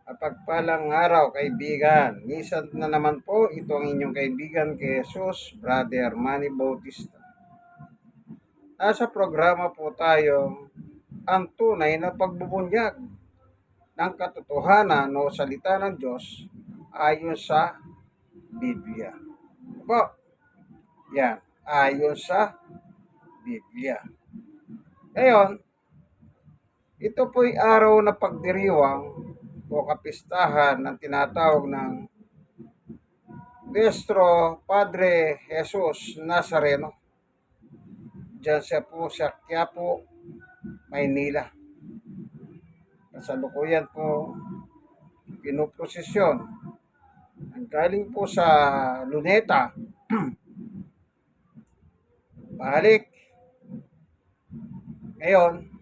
Mapagpalang araw, kaibigan. Minsan na naman po, ito ang inyong kaibigan kay Jesus, Brother Manny Bautista. Nasa programa po tayo ang tunay na pagbubunyag ng katotohanan o salita ng Diyos ayon sa Biblia. Po, yan, ayon sa Biblia. Ngayon, ito po'y araw na pagdiriwang o kapistahan ng tinatawag ng Nuestro Padre Jesus Nazareno. Diyan siya po sa Quiapo, Maynila. Kasalukuyan po pinuprosesyon. Ang galing po sa Luneta, balik. Ngayon,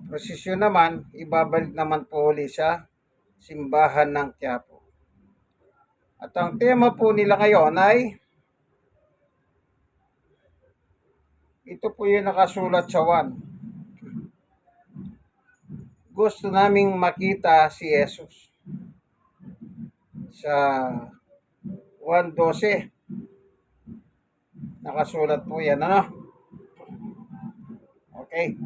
prosesyon naman, ibabalik naman po uli sa simbahan ng Quiapo. At ang tema po nila ngayon ay, ito po yung nakasulat sa 1. Gusto naming makita si Jesus. Sa 1:12, nakasulat po yan, ano? Okay.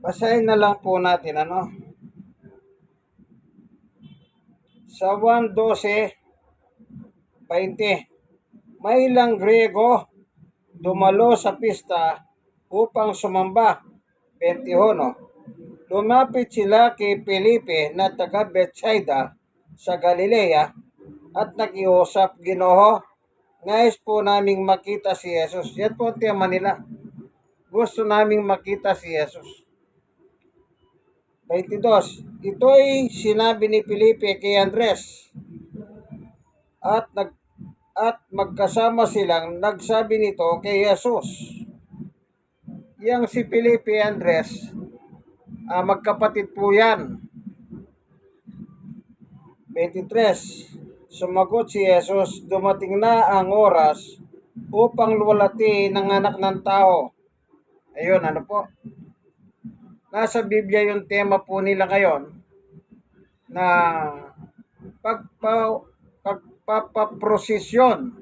Basahin na lang po natin, ano? Sa 1:12-20, may ilang Grego dumalo sa pista upang sumamba. 21, lumapit sila kay Felipe na taga Bethsaida sa Galilea at nakiusap, Ginoo, nais po naming makita si Jesus. Yan po ang tema nila. Gusto naming makita si Jesus. 22, ito'y sinabi ni Felipe kay Andres at magkasama silang nagsabi nito kay Jesus. Yang si Felipe Andres, magkapatid po yan. 23, sumagot si Jesus, dumating na ang oras upang luwalhati ng anak ng tao. Ayun, ano po? Nasa Biblia yung tema po nila ngayon na pagpapaprosesyon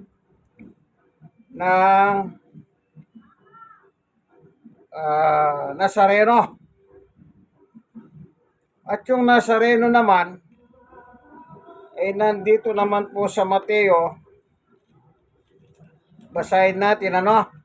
ng Nazareno. At yung Nazareno naman ay nandito naman po sa Mateo. Basahin natin, ano?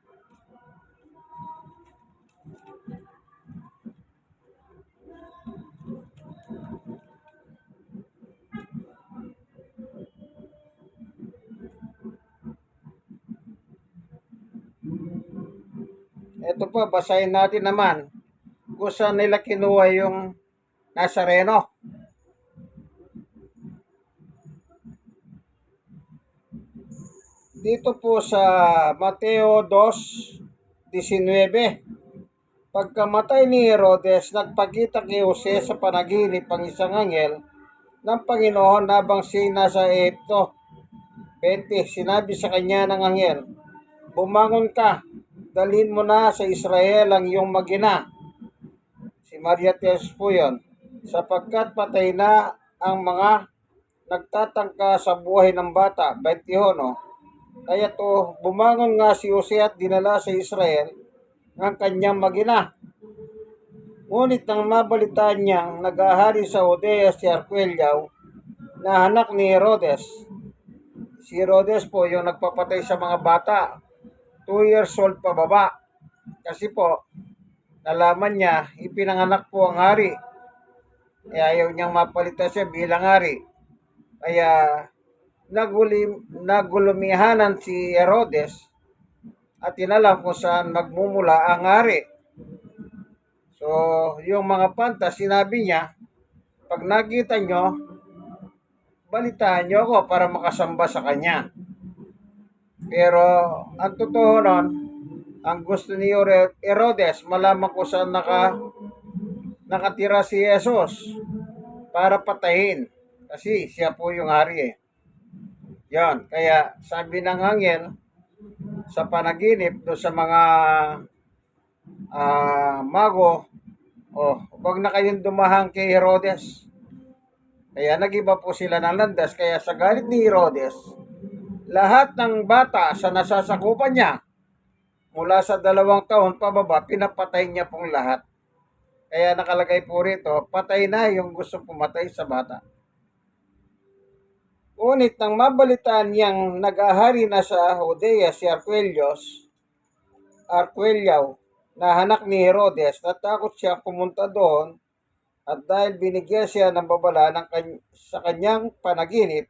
Ito po, basahin natin naman kung saan nila kinuha yung Nazareno. Dito po sa Mateo 2:19, pagkamatay ni Herodes, nagpakita kay Jose sa panaginip ang isang anghel ng Panginoon habang siya nasa Egypto. 20, sinabi sa kanya ng anghel, bumangon ka, dalhin mo na sa Israel ang iyong magina. Si Maria Teres po yun, sapagkat patay na ang mga nagtatangka sa buhay ng bata. 21, kaya to bumangon nga si Jose at dinala sa Israel ang kanyang magina. Ngunit nang mabalitaan niyang nag-ahari sa Judea si Arquelao na anak ni Herodes. Si Herodes po yung nagpapatay sa mga bata, 2 years old pababa. Kasi po, nalaman niya, ipinanganak po ang hari. Kaya ayaw niyang mapalitan siya bilang hari. Kaya nagulumihanan si Herodes at inalam kung saan magmumula ang hari. So, yung mga pantas, sinabi niya, pag nakita nyo, balitaan nyo ako para makasamba sa kanya. Pero, ang totoo nun, ang gusto ni Herodes, malaman ko saan nakatira si Jesus para patayin. Kasi siya po yung hari eh. Yan, kaya sabi ng anghel sa panaginip do sa mga mago, wag na kayong dumahang kay Herodes. Kaya nagiba po sila ng landas. Kaya sa galit ni Herodes, lahat ng bata sa nasasakupan niya, mula sa 2 taon pababa, pinapatay niya pong lahat. Kaya nakalagay po rito, patay na yung gusto pumatay sa bata. Ngunit nang mabalitaan niyang nag-ahari na sa Judea si Arquelao, na anak ni Herodes, natakot siya pumunta doon at dahil binigyan siya ng babala sa kanyang panaginip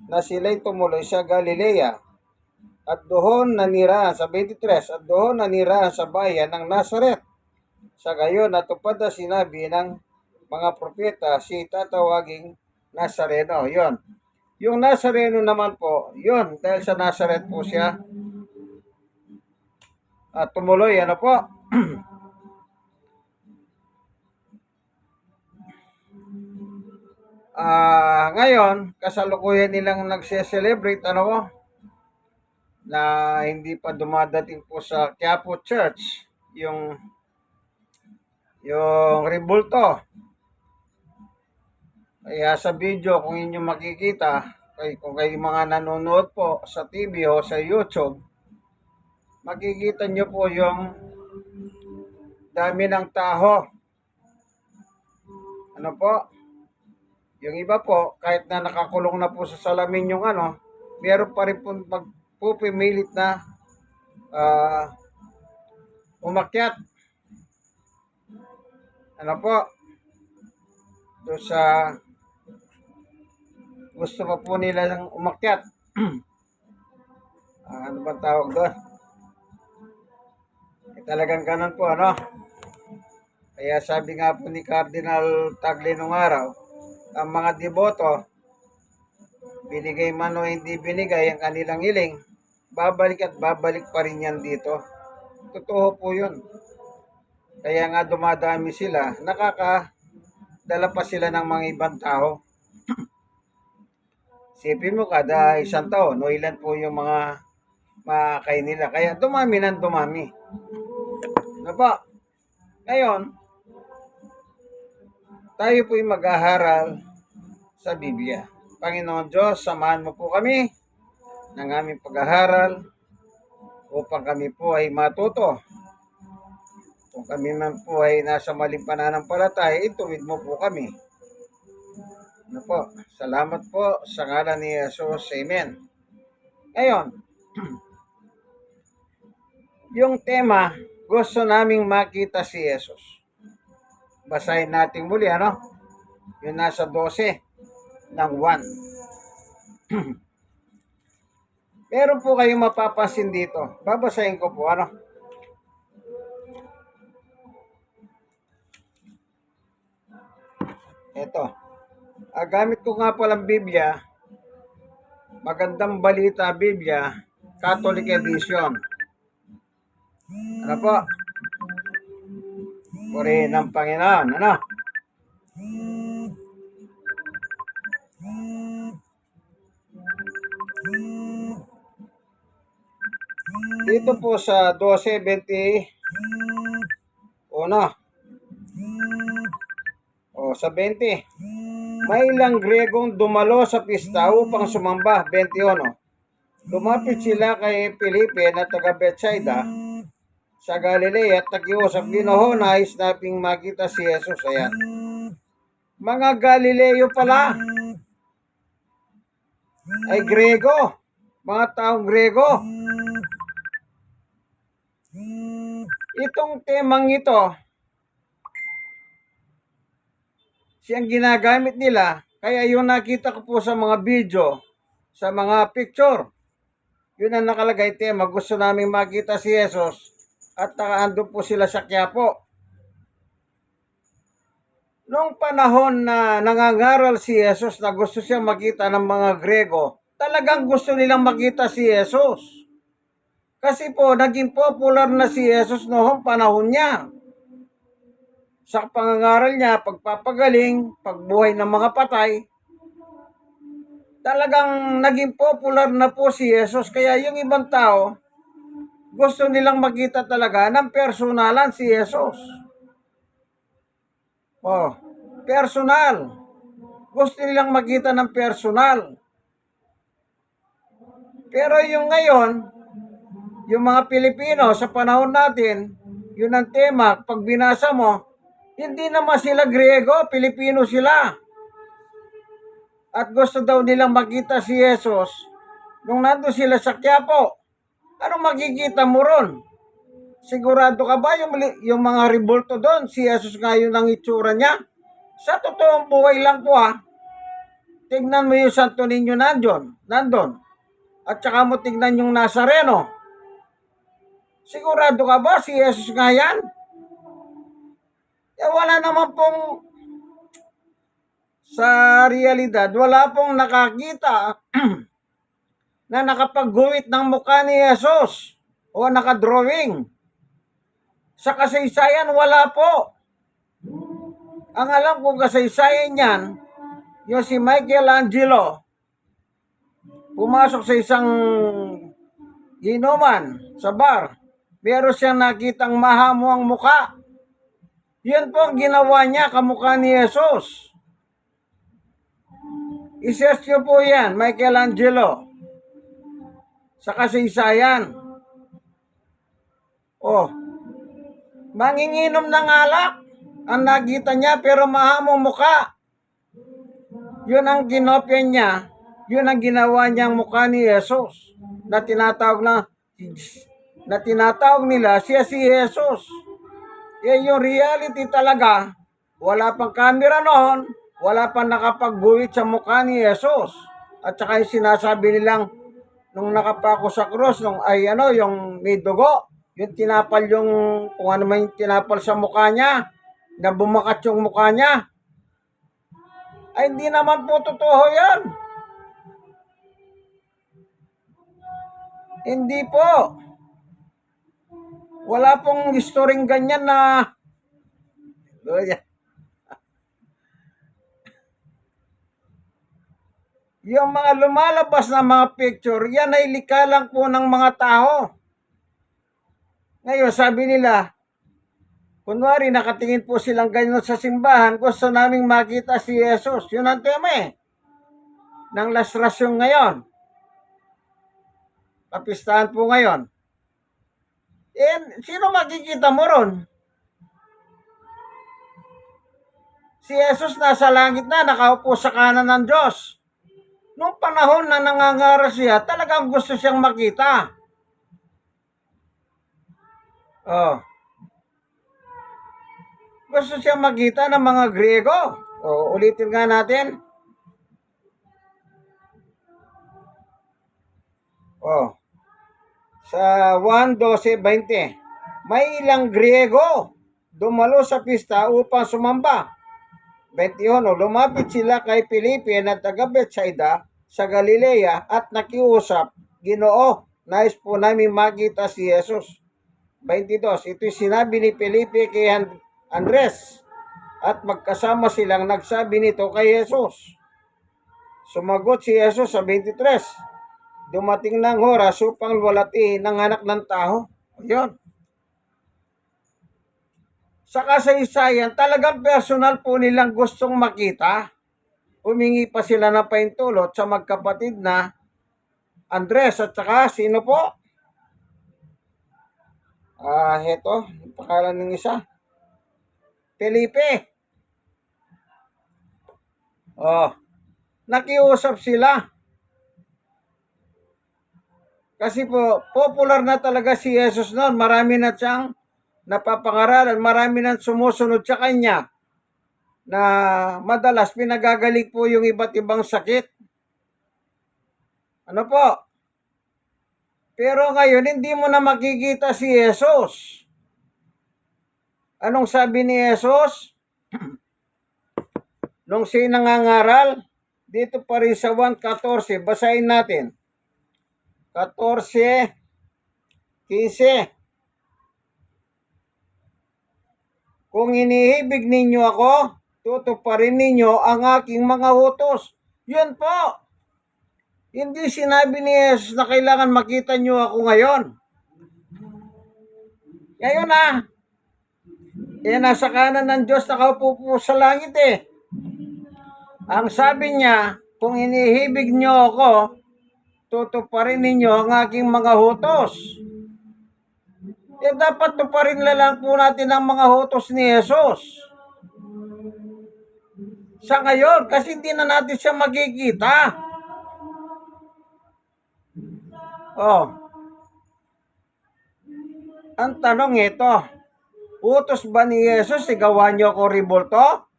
na sila'y tumuloy sa Galilea at doon nanirahan sa 23 at doon nanirahan sa bayan ng Nazaret. Sa gayon natupad na sinabi ng mga propeta, si tatawaging Nazareno. Yon. Yung Nazareno naman po, yon, dahil sa Nazaret po siya tumuloy, ano po? Ngayon, kasalukuyan nilang nagse-celebrate, ano po? Na hindi pa dumadating po sa Quiapo Church, yung rebulto. Kaya sa video, kung inyo makikita, kung kayo mga nanonood po sa TV o sa YouTube, makikita nyo po yung dami ng taho. Ano po? Yung iba po, kahit na nakakulong na po sa salamin yung meron pa rin po pupimilit na umakyat. Ano po? Doon sa gusto pa po nila ng umakyat. Ano ba tawag doon? Talagang ganun po, ano? Kaya sabi nga po ni Cardinal Tagle nung araw, ang mga deboto, binigay man o hindi binigay ang kanilang hiling, babalik at babalik pa rin yan dito. Totoo po yun. Kaya nga dumadami sila, nakakadala pa sila ng mga ibang tao. Sipin mo, kada 1 taon, ilan po yung mga makakain nila. Kaya dumami ng dumami. Ano ba? Ngayon, tayo po'y mag-aharal sa Biblia. Panginoon Diyos, samahan mo po kami ng aming pag-aharal upang kami po ay matuto. Kung kami man po ay nasa maling pananampalataya, ituwid mo po kami. Ano po? Salamat po sa ngalan ni Jesus. Amen. Ngayon, yung tema, gusto naming makita si Jesus. Basahin natin muli, ano? Yung nasa 12 ng 1. Meron po kayong mapapansin dito. Babasahin ko po, ano? Ito. Gamit ko nga palang Biblia, Magandang Balita Biblia, Catholic Edition. Ano po? Purihin ng Panginoon. Ano? Dito po sa 12:20 sa 20. May ilang Gregong dumalo sa pista upang sumamba. 21. Lumapit sila kay Felipe na taga Bethsaida sa Galilea at nakiusap. Nais naping makita si Jesus. Ayan. Mga Galileo pala ay Grego. Mga taong Grego. Itong temang ito, siyang ginagamit nila, kaya yung nakita ko po sa mga video, sa mga picture, yun ang nakalagay tema, gusto namin makita si Jesus at nakaandun po sila sa Quiapo. Noong panahon na nangangaral si Jesus na gusto siyang makita ng mga Grego, talagang gusto nilang makita si Jesus. Kasi po, naging popular na si Jesus noong panahon niya. Sa pangangaral niya, pagpapagaling, pagbuhay ng mga patay, talagang naging popular na po si Jesus. Kaya yung ibang tao, Gusto nilang makita talaga ng personalan si Jesus. Oh, personal. Gusto nilang makita ng personal. Pero yung ngayon, yung mga Pilipino sa panahon natin, yun ang tema, pag binasa mo, hindi naman sila Griego, Pilipino sila. At gusto daw nilang makita si Jesus nung nandun sila sa Quiapo. Anong makikita mo ron? Sigurado ka ba yung mga rebulto doon, si Jesus ngayon ang itsura niya? Sa totoong buhay lang po tignan mo yung Santo Niño nandun. At saka mo tignan yung Nazareno. Sigurado ka ba si Jesus nga yan? Wala naman pong sa realidad, wala pong nakakita na nakapagguhit ng mukha ni Jesus o nakadrawing. Sa kasaysayan, wala po. Ang alam kong kasaysayan yan, yung si Michelangelo, pumasok sa isang inuman sa bar, meron siyang nakitang mahamo ang muka. Yun po ang ginawa niya, kamukha ni Jesus. I-search nyo po yan, Michelangelo. Sa kasaysayan. Manginginom ng alak ang nakita niya pero mahamong muka. Yun ang kinopya niya, yun ang ginawa niyang mukha ni Jesus na tinatawag nila siya si Jesus. Yung reality talaga, wala pang camera noon, wala pang nakapagbuhit sa mukha ni Jesus. At saka yung sinasabi nilang nung nakapako sa cross, yung may dugo, yung tinapal kung ano man yung tinapal sa mukha niya, na bumakat yung mukha niya. Ay hindi naman po totoo yan. Hindi po. Wala pong historyng ganyan na yung mga lumalabas na mga picture, yan ay likha lang po ng mga tao. Ngayon, sabi nila, kunwari nakatingin po silang ganyan sa simbahan, gusto naming makita si Jesus. Yun ang tema ng lastrasyon ngayon. Kapistahan po ngayon. Sino makikita mo ron? Si Jesus nasa langit na, nakaupo sa kanan ng Diyos. Noong panahon na nangangaral siya, talagang gusto siyang makita. Gusto siyang makita ng mga Griego. Ulitin nga natin. Sa 1:12:20, may ilang Griego dumalo sa pista upang sumamba. 21, lumapit sila kay Felipe na taga Bethsaida sa Galilea at nakiusap, Ginoo, nais po namin makita si Jesus. 22, ito'y sinabi ni Felipe kay Andres at magkasama silang nagsabi nito kay Jesus. Sumagot si Jesus sa 23, dumating ng oras upang luwalhatiin ng anak ng tao. Ayun. Sa kasaysayan, talagang personal po nilang gustong makita. Humingi pa sila ng paintulot sa magkapatid na Andres at saka sino po? Heto, pangalan ng isa. Felipe. Nakiusap sila. Kasi po, popular na talaga si Jesus noon. Marami na siyang napapangaralan, marami nang sumusunod sa kanya na madalas pinagagaling po yung iba't ibang sakit. Ano po? Pero ngayon, hindi mo na makikita si Jesus. Anong sabi ni Jesus? Nung siya nangangaral, dito pa rin sa 1:14, basahin natin. 14:15. Kung inihibig ninyo ako, tutuparin ninyo ang aking mga utos. Yun po. Hindi sinabi ni Jesus na kailangan makita nyo ako ngayon. Ngayon nasa kanan ng Diyos, nakaupo po sa langit eh. Ang sabi niya, kung inihibig niyo ako, tutuparin ninyo ang aking mga hutos. Dapat tuparin na lang po natin ang mga hutos ni Jesus. Sa ngayon, kasi hindi na natin siya magkikita. Ang tanong ito, utos ba ni Jesus, igawa niyo ako ribulto?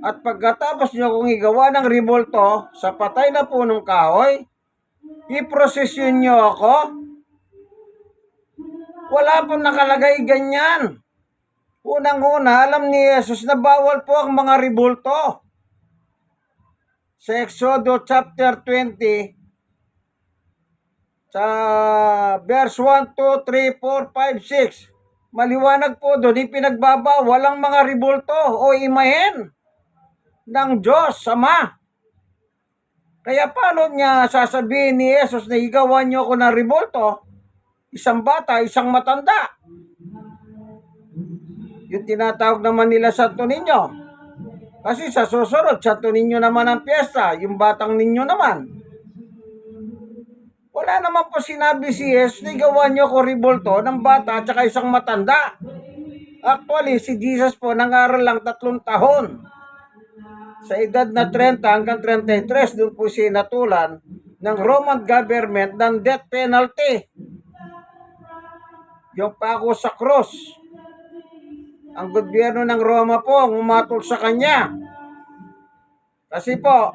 At pagkatapos niyo kung igawa ng ribulto sa patay na punong kahoy, iprosesyon niyo ako? Wala pong nakalagay ganyan. Unang-una, alam ni Jesus na bawal po ang mga ribulto. Sa Exodo chapter 20, sa verse 1, 2, 3, 4, 5, 6, maliwanag po doon, ipinagbabawal ang mga ribulto o imahen ng Diyos Ama. Kaya paano niya sasabihin ni Jesus na igawan niyo ako ng ribulto? Isang bata, isang matanda. Yung tinatawag naman nila Santo Niño. Kasi sa susunod, Santo Niño naman ang piyesta, yung batang ninyo naman. Wala naman po sinabi si Jesus na igawan niyo ako ribulto ng bata at saka isang matanda. Actually, si Jesus po nangaral lang 3 taon. Sa edad na 30 hanggang 33, doon po siya natulan ng Roman government ng death penalty. Yung pako sa cross. Ang gobyerno ng Roma po ang umatol sa kanya. Kasi po,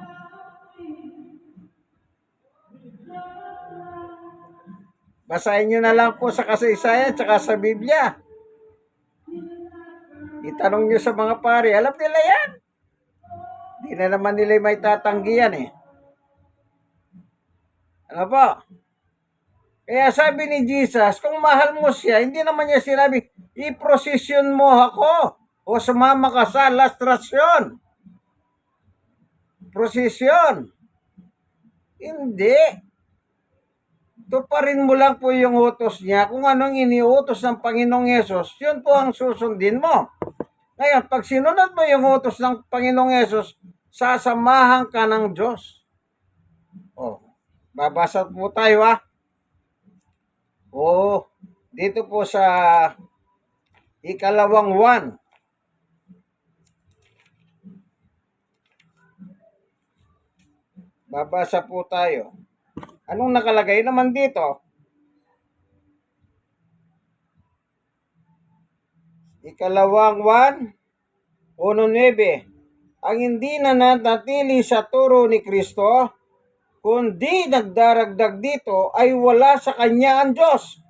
basahin nyo na lang po sa kasaysayan at sa Biblia. Itanong nyo sa mga pari, alam nila yan. Di na naman nila may tatanggihan eh. Ano po? Kaya sabi ni Jesus, kung mahal mo siya, hindi naman niya sinabi, i-prosesyon mo ako o sumama ka sa lastrasyon. Prosesyon. Hindi. Tuparin mo lang po yung utos niya. Kung anong iniutos ng Panginoong Yesus, yun po ang susundin mo. Ngayon, pag sinunod mo yung utos ng Panginoong Yesus, sasamahan ka ng Diyos. Babasa po tayo dito po sa ikalawang 1. Babasa po tayo. Anong nakalagay naman dito? Ikalawang 1:9. Ang hindi na nanatili sa turo ni Kristo, kundi nagdaragdag dito, ay wala sa kanya ang Diyos.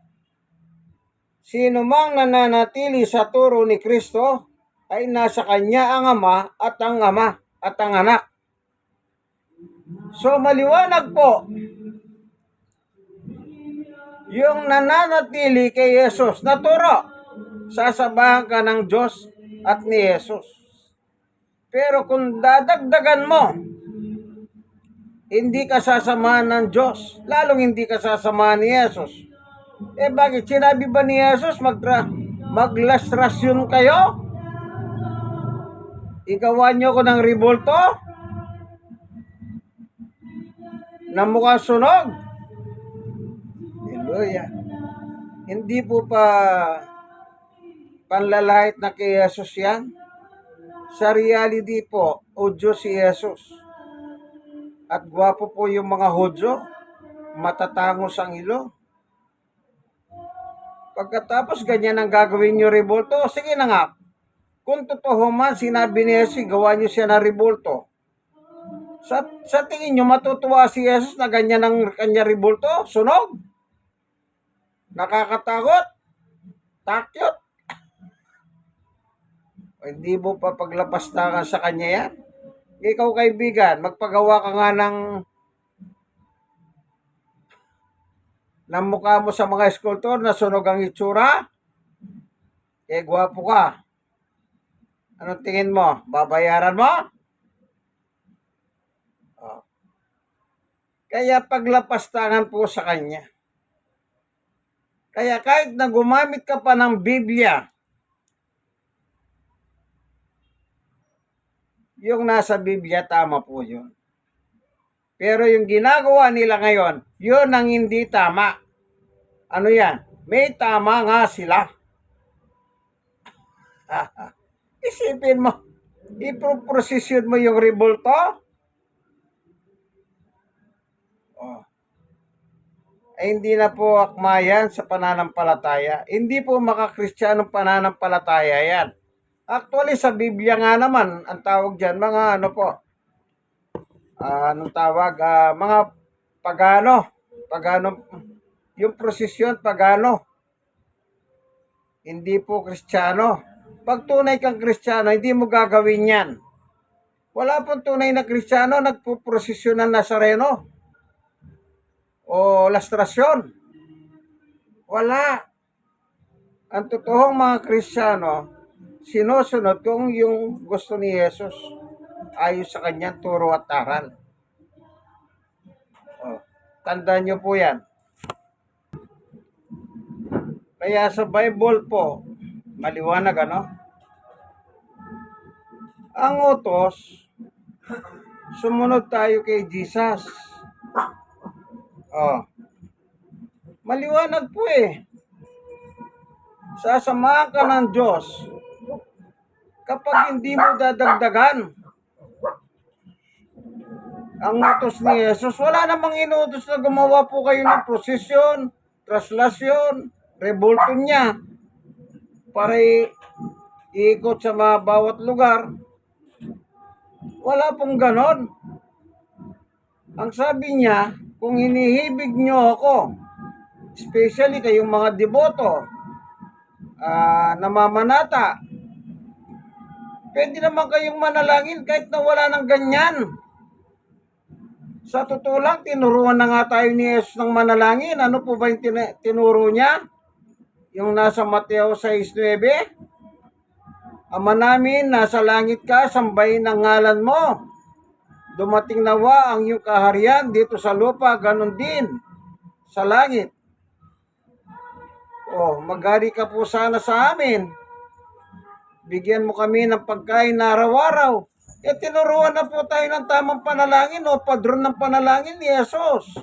Sino mang nananatili sa turo ni Kristo, ay nasa kanya ang Ama at ang Anak. So maliwanag po, yung nananatili kay Jesus na turo, sasabahan ka ng Diyos at ni Jesus. Pero kung dadagdagan mo, hindi ka sasamahan ng Diyos, lalong hindi ka sasamahan ni Jesus. Bakit? Sinabi ba ni Jesus maglastrasyon kayo? Igawan niyo ko ng ribulto? Na mukhang sunog? Hallelujah. Hindi po pa panlalait na kay Jesus yan. Sa reality po, Diyos si Jesus. At gwapo po yung mga Hudyo, matatangos ang ilo. Pagkatapos ganyan ang gagawin nyo ribulto, sige na nga. Kung totoo man, sinabi ni Jesus, gawa nyo siya na ribulto. Sa tingin nyo, matutuwa si Jesus na ganyan ang kanya ribulto? Sunog? Nakakatakot? Takyot? Hindi mo pa paglapastangan sa kanya yan? Ikaw kaibigan, magpagawa ka nga ng mukha mo sa mga eskultor na sunog ang itsura, gwapo ka. Anong tingin mo? Babayaran mo? Kaya paglapastangan po sa kanya. Kaya kahit na gumamit ka pa ng Biblia, yung nasa Biblia, tama po yun. Pero yung ginagawa nila ngayon, yun ang hindi tama. Ano yan? May tama nga sila. Isipin mo, ipoprosesyon mo yung rebulto? Oh. Ay hindi na po akma yan sa pananampalataya. Hindi po makakristiyanong pananampalataya yan. Actually, sa Biblia nga naman, ang tawag dyan, mga ano po, anong tawag, mga pagano, pagano, yung prosesyon, pagano, hindi po kristyano. Pag tunay kang kristyano, hindi mo gagawin yan. Wala pong tunay na kristyano, nagpuprosesyon ng Nazareno o lastrasyon. Wala. Ang totoong mga kristyano, sinusunod kung yung gusto ni Jesus ayon sa kanyang turo at aral. Oh, tandaan nyo po yan. Kaya sa Bible po, maliwanag ano? Ang utos, sumunod tayo kay Jesus. Oh, maliwanag po eh. Sasamahan ka ng Diyos kapag hindi mo dadagdagan ang utos ni Jesus. Wala namang inutos na gumawa po kayo ng prosesyon, traslasyon, rebulto niya para iikot sa mga bawat lugar. Wala pong ganon. Ang sabi niya, kung hinihibig niyo ako, especially kayong mga deboto, namamanata, pwede naman kayong manalangin kahit na wala ng ganyan. Sa totoo lang, tinuruan na nga tayo ni Jesus ng manalangin. Ano po ba yung tinuro niya? Yung nasa Mateo 6:9? Ama namin, nasa langit ka, sambahin ang ngalan mo. Dumating nawa ang iyong kaharian dito sa lupa, ganun din sa langit. Oh, maghari ka po sana sa amin. Bigyan mo kami ng pagkain na araw-araw. Tinuruan na po tayo ng tamang panalangin o padron ng panalangin ni Jesus.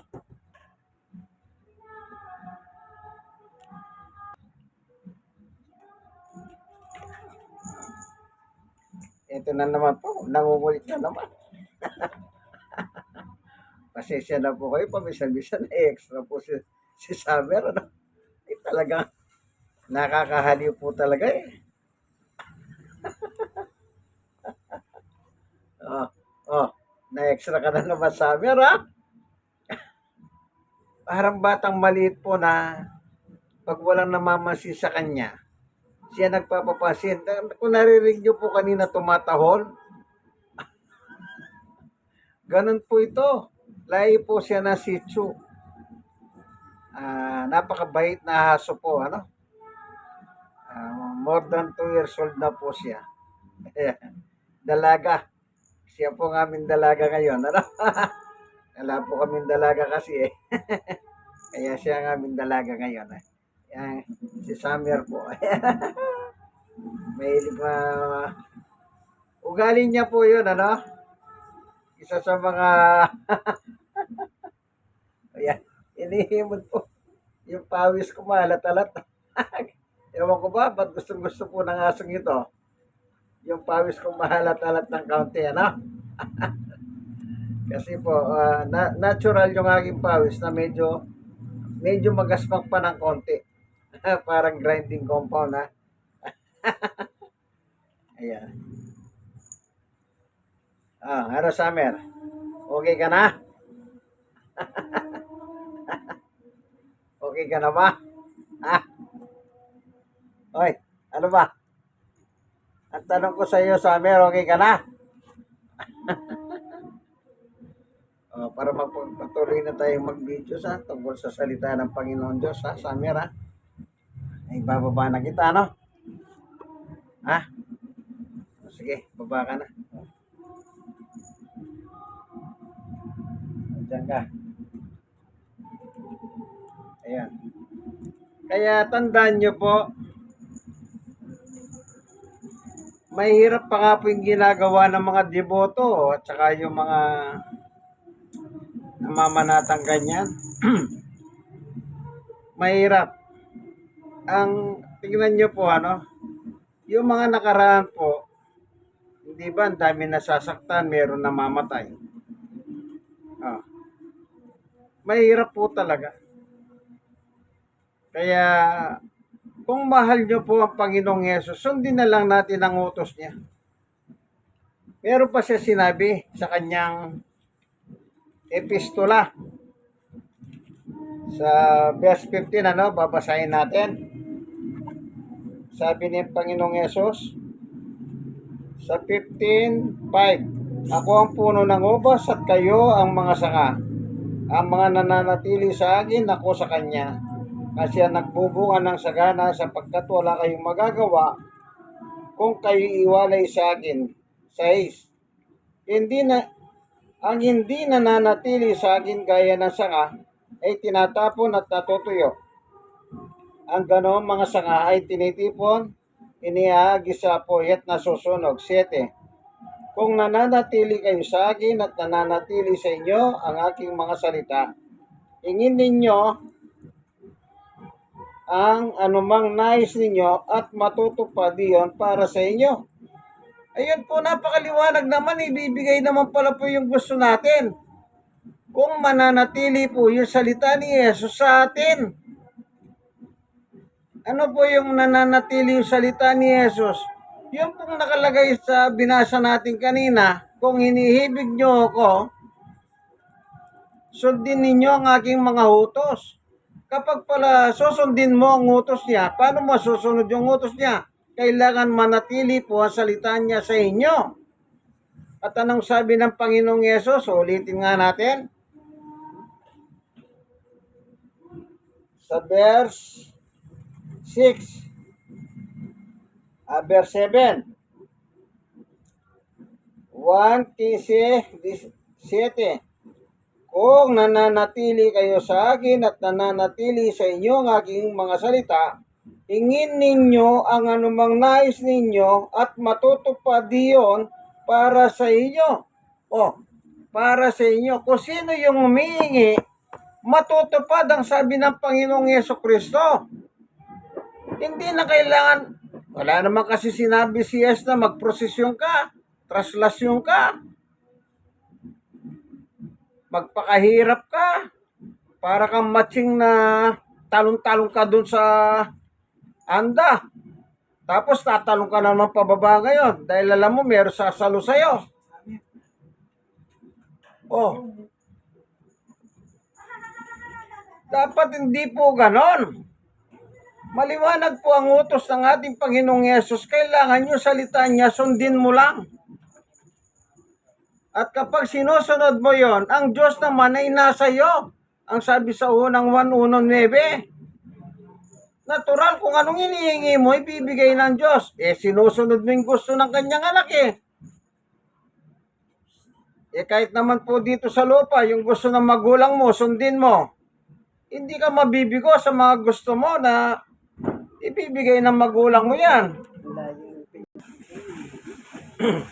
Ito na naman po, nangungulit na naman. Pasensya na po kayo, pabisan-bisan na extra po si Summer. Ano? Talagang nakakahaliw po talaga eh. Na-extra ka na naman, Summer ha? Parang batang maliit po na pag walang namamansin sa kanya, siya nagpapapansin. Kung naririnig nyo po kanina tumatahol, ganun po ito. Lahi po siya na Shih Tzu. Napakabait na aso po, ano? More than 2 years old na po siya. Dalaga. Siya po ang aming dalaga ngayon, ano? Wala po kaming dalaga kasi eh. Kaya siya ang aming dalaga ngayon. Yan, si Summer po. Mahilig ugali niya po yun, ano? Isa sa mga ayan, inihimod po. Yung pawis ko maalat-alat. Ewan ko ba, ba't gustong-gusto po ng asong ito? Yung pawis ko mahalat-alat ng kaunti, ano? Kasi po, natural yung aking pawis na medyo magaspang pa ng konti. Parang grinding compound, ha? Ayan. Ano, Summer? Okay ka na? Okay ka na ba? Oy, ano ba? Ang tanong ko sa iyo, Summer, okay ka na? Para magpatuloy na tayong mag-video tungkol sa salita ng Panginoon Diyos, ha, Summer, ha? Ay, bababa na kita, no? Ha? Sige, baba ka na. Diyan ka. Ayan. Kaya tandaan nyo po, mahirap pa nga po yung ginagawa ng mga deboto at saka yung mga namamanatang ganyan. Mahirap. Ang tingnan nyo po yung mga nakaraan po, hindi ba ang dami nasasaktan, meron namamatay. Ah, mahirap po talaga. Kaya kung mahal nyo po ang Panginoong Yesus, sundin na lang natin ang utos niya. Meron pa siya sinabi sa kanyang epistola. Sa verse 15, babasahin natin. Sabi ni Panginoong Yesus sa 15:5, ako ang puno ng ubas at kayo ang mga sanga. Ang mga nananatili sa akin, ako sa kanya. Kasi nagbubunga ng sagana sapagkat wala kayong magagawa kung kayo iwalay sa akin. 6. Ang hindi nananatili sa akin gaya ng sanga ay tinatapon at natutuyo. Ang ganoong mga sanga ay tinitipon, iniahagis sa apoy at nasusunog. 7. Kung nananatili kayo sa akin at nananatili sa inyo ang aking mga salita, hingin ninyo ang anumang nais ninyo at matutupad iyon para sa inyo. Ayun po, napakaliwanag naman, ibibigay naman pala po yung gusto natin. Kung mananatili po yung salita ni Jesus sa atin. Ano po yung nananatili yung salita ni Jesus? Yung pong nakalagay sa binasa natin kanina, kung hinihibig nyo ako, sundin ninyo ang aking mga utos. Kapag pala susundin mo ang utos niya, paano mo susunod yung utos niya? Kailangan manatili po ang salita niya sa inyo. At anong sabi ng Panginoong Yesus? Ulitin nga natin. Sa verse 6, verse 7. 1:17. Kung nananatili kayo sa akin at nananatili sa inyo ang aking mga salita, hingin ninyo ang anumang nais ninyo at matutupad iyon para sa inyo. Para sa inyo. Kung sino yung humihingi, matutupad ang sabi ng Panginoong Jesucristo. Hindi na kailangan, wala naman kasi sinabi si Jesus na magprosesyon ka, traslasyon ka, magpakahirap ka, para kang matching na talong-talong ka dun sa anda. Tapos tatalong ka naman pababa ngayon dahil alam mo meron sasalo sa'yo. Dapat hindi po ganon. Maliwanag po ang utos ng ating Panginoong Yesus. Kailangan yung salita niya, sundin mo lang. At kapag sinusunod mo yon, ang Diyos naman ay nasa iyo. Ang sabi sa unang 1:9, natural, kung anong hinihingi mo, ibibigay ng Diyos. Sinusunod mo yung gusto ng kanyang anak kahit naman po dito sa lupa, yung gusto ng magulang mo, sundin mo. Hindi ka mabibigo sa mga gusto mo na ibibigay ng magulang mo yan.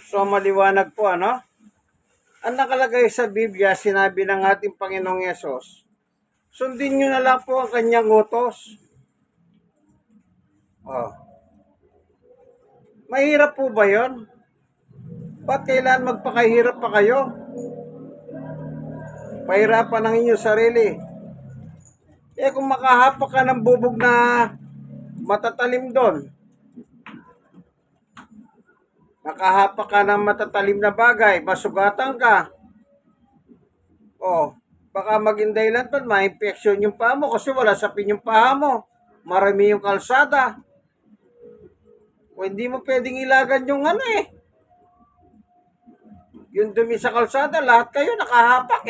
So maliwanag po, Ang nakalagay sa Biblia, sinabi ng ating Panginoong Yesus, sundin nyo na lang po ang kanyang utos. Mahirap po ba yun? Ba't kailan magpakahirap pa kayo? Pahirapan ang inyong sarili. Kung makahapak ka ng bubog na matatalim doon, nakahapak ka ng matatalim na bagay, masugatan ka. Baka maging dahilan pa, ma-infection yung paa mo kasi wala sapin yung paa mo. Marami yung kalsada. Hindi mo pwedeng ilagan yung yung dumi sa kalsada, lahat kayo nakahapak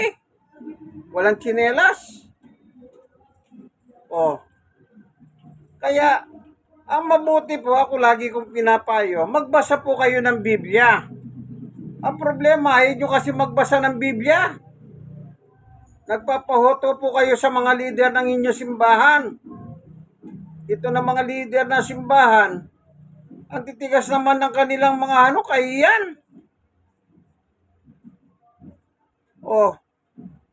Walang tsinelas. Kaya, ang mabuti po, ako lagi kong pinapayo, magbasa po kayo ng Biblia. Ang problema, ayaw nyo kasi magbasa ng Biblia. Nagpapahoto po kayo sa mga lider ng inyong simbahan. ito na mga leader ng simbahan, ang titigas naman ng kanilang mga kahiyan. O,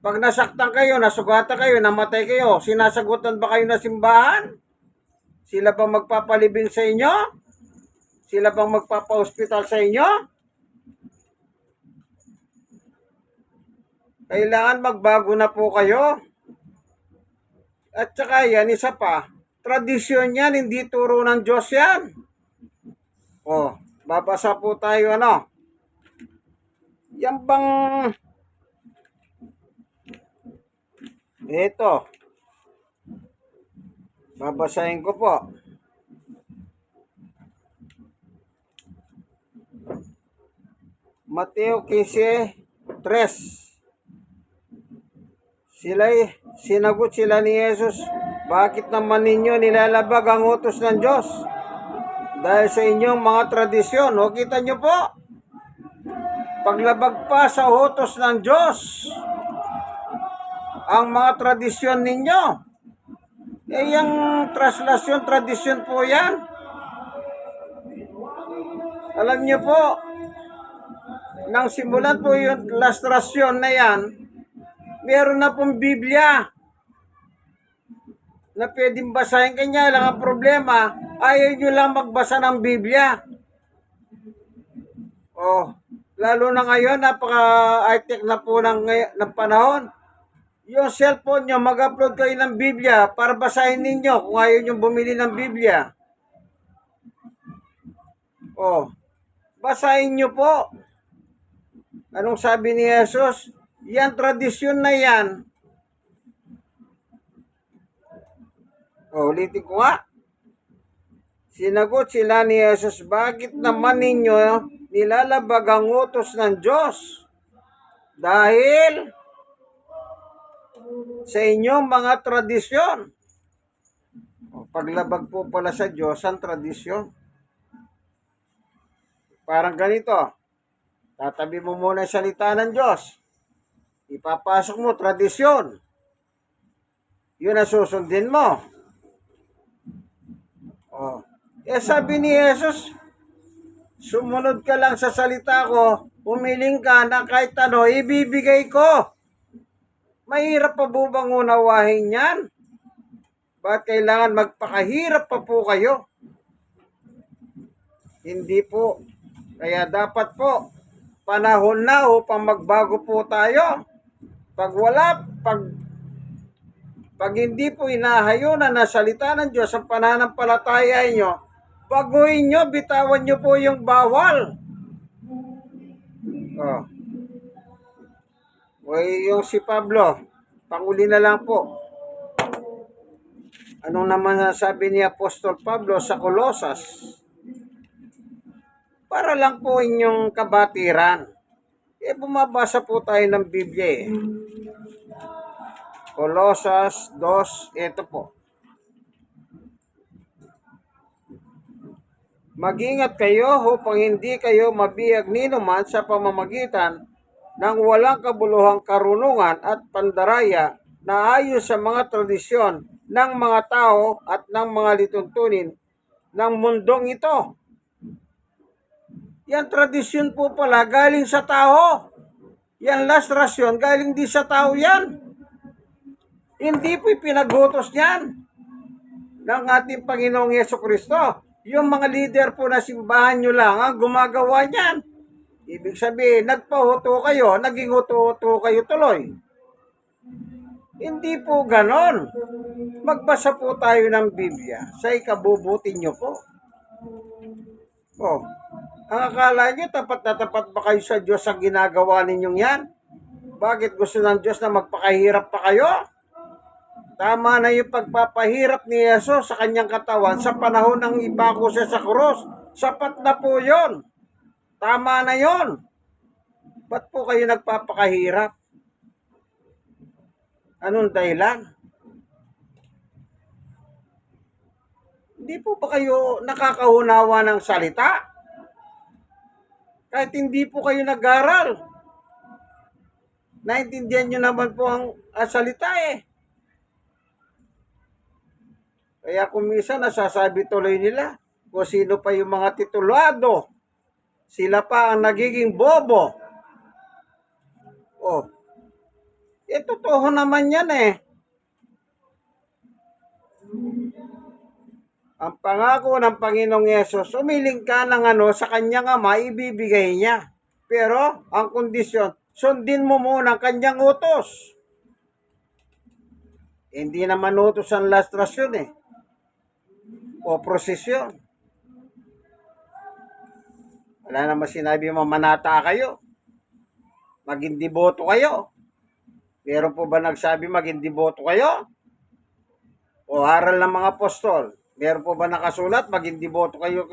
pag nasaktan kayo, nasugatan kayo, namatay kayo, sinasagutan ba kayo ng simbahan? Sila bang magpapalibing sa inyo? Sila bang magpapa-hospital sa inyo? Kailangan magbago na po kayo. At saka yan, isa pa, tradisyon yan, hindi turo ng Diyos yan. O, babasa po tayo Yan bang, ito, babasahin ko po. Mateo 15:3. Sinagot sila ni Jesus, bakit naman ninyo nilalabag ang utos ng Diyos? Dahil sa inyong mga tradisyon. O, kita nyo po, paglabag pa sa utos ng Diyos, ang mga tradisyon ninyo. Yung translasyon, tradisyon po yan. Alam nyo po, nang simulan po yung lastrasyon na yan, meron na pong Biblia na pwedeng basahin. Kanya lang ang problema, ayaw nyo lang magbasa ng Biblia. Oh, lalo na ngayon, napaka-high-tech na po ng panahon. Yung cellphone nyo, mag-upload kayo ng Biblia para basahin ninyo kung ayaw nyo bumili ng Biblia. Oh, basahin nyo po. Anong sabi ni Jesus? Yan, tradisyon na yan. Ulitin ko nga. Sinagot sila ni Jesus, bakit naman ninyo nilalabag ang utos ng Diyos? Dahil sa inyong mga tradisyon. Paglabag po pala sa Diyos ang tradisyon. Parang ganito. Tatabi mo muna ang salita ng Diyos. Ipapasok mo tradisyon. Yun ang susundin mo. Oh. Sabi ni Jesus, sumunod ka lang sa salita ko, humiling ka na kahit ano, ibibigay ko. Mahirap pa po bang unawahin yan? Ba't kailangan magpakahirap pa po kayo? Hindi po. Kaya dapat po, panahon na upang magbago po tayo. Pag hindi po inahayunan na salita ng Diyos ang pananampalataya nyo, baguhin nyo, bitawan nyo po yung bawal. Oh. O yung si Pablo, panguli na lang po. Anong naman sabi ni Apostol Pablo sa Colosas? Para lang po inyong kabatiran. Bumabasa po tayo ng Biblia Colosas 2, ito po. Mag-ingat kayo upang hindi kayo mabiyag ninuman sa pamamagitan ng walang kabuluhang karunungan at pandaraya na ayon sa mga tradisyon ng mga tao at ng mga lituntunin ng mundong ito. Yan tradisyon po pala galing sa tao. Yan lastrasyon galing di sa tao yan. Hindi po pinag-utos niyan ng ating Panginoong Jesucristo. Yung mga leader po na simbahan nyo lang ang gumagawa niyan. Ibig sabihin, nagpahuto kayo, naging huto-huto kayo tuloy. Hindi po ganon. Magbasa po tayo ng Biblia sa ikabubuti nyo po. Ang akala nyo, tapat na tapat ba kayo sa Diyos ang ginagawa ninyong yan? Bakit gusto ng Diyos na magpakahirap pa kayo? Tama na yung pagpapahirap ni Jesus sa kanyang katawan sa panahon ng ipako siya sa krus. Sapat na po yun. Tama na yun. Ba't po kayo nagpapakahirap? Anong dahilan? Hindi po ba kayo nakakaunawa ng salita? Kahit hindi po kayo nag-aral. Naintindihan nyo naman po ang salita Kaya kung minsan nasasabi tuloy nila kung sino pa yung mga titulado, sila pa ang nagiging bobo. Oh, totoo naman yan eh. Ang pangako ng Panginoong Yesus, umiling ka ng sa kanyang ama, ibibigay niya. Pero, ang kondisyon, sundin mo muna ang kanyang utos. Hindi naman utos ang lastrasyon eh. O prosesyon. Wala naman sinabi mo manata kayo. Maging deboto kayo. Meron po ba nagsabi maging deboto kayo? O aral ng mga apostol? Meron po ba nakasulat maging deboto kayo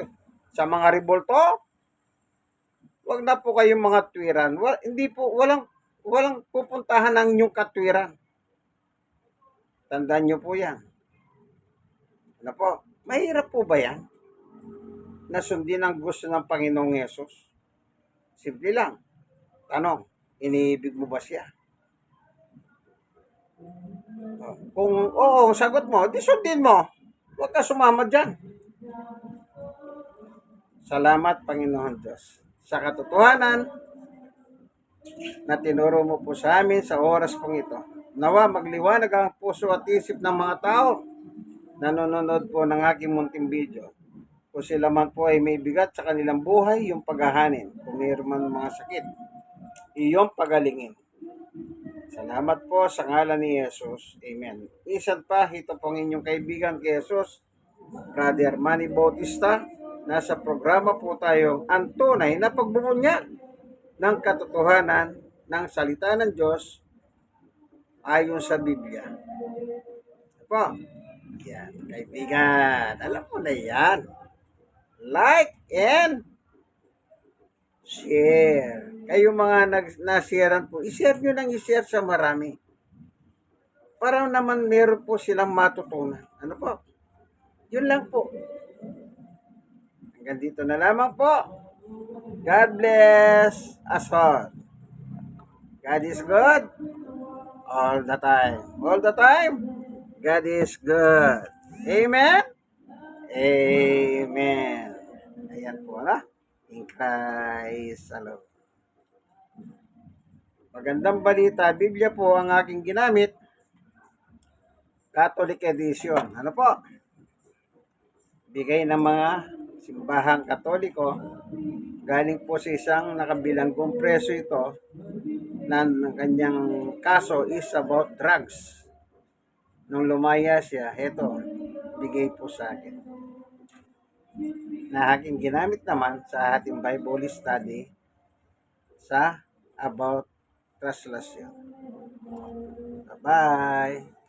sa mga rebolto? Huwag na po kayong mga tuwiran. Hindi po, walang pupuntahan ng inyong katwiran. Tandaan nyo po yan. Ano po? Mahirap po ba yan? Nasundin ang gusto ng Panginoong Yesus? Simple lang. Tanong, iniibig mo ba siya? Kung oo, sagot mo, di sundin mo. Huwag ka sumama dyan. Salamat, Panginoon Diyos. Sa katotohanan na tinuro mo po sa amin sa oras pong ito. Nawa magliwanag ang puso at isip ng mga tao na nanonood po ng aking munting video. Kung sila man po ay may bigat sa kanilang buhay, yung paghahanin. Kung mayroon man mga sakit, iyong pagalingin. Salamat po sa ngalan ni Jesus. Amen. Isan pa, ito pong inyong kaibigan kay Jesus, Brother Manny Bautista. Nasa programa po tayo ang tunay na pagbubunyag ng katotohanan ng salita ng Diyos ayon sa Biblia. Po, yan, kaibigan. Alam mo na yan. Like and share. Kayo mga na-sharean po, i-share nyo nang i-share sa marami. Para naman meron po silang matutunan. Ano po? Yun lang po. Hanggang dito na lamang po. God bless us all. God is good all the time. All the time, God is good. Amen? Amen. Ayan po na. In Christ alone. Magandang balita. Biblia po ang aking ginamit. Catholic edition. Ano po? Bigay ng mga simbahang Katoliko. Galing po sa isang nakabilanggong preso ito na ng kanyang kaso is about drugs. Nung lumaya siya, eto, bigay po sa akin. Na aking ginamit naman sa ating Bible study sa about translation. Bye-bye!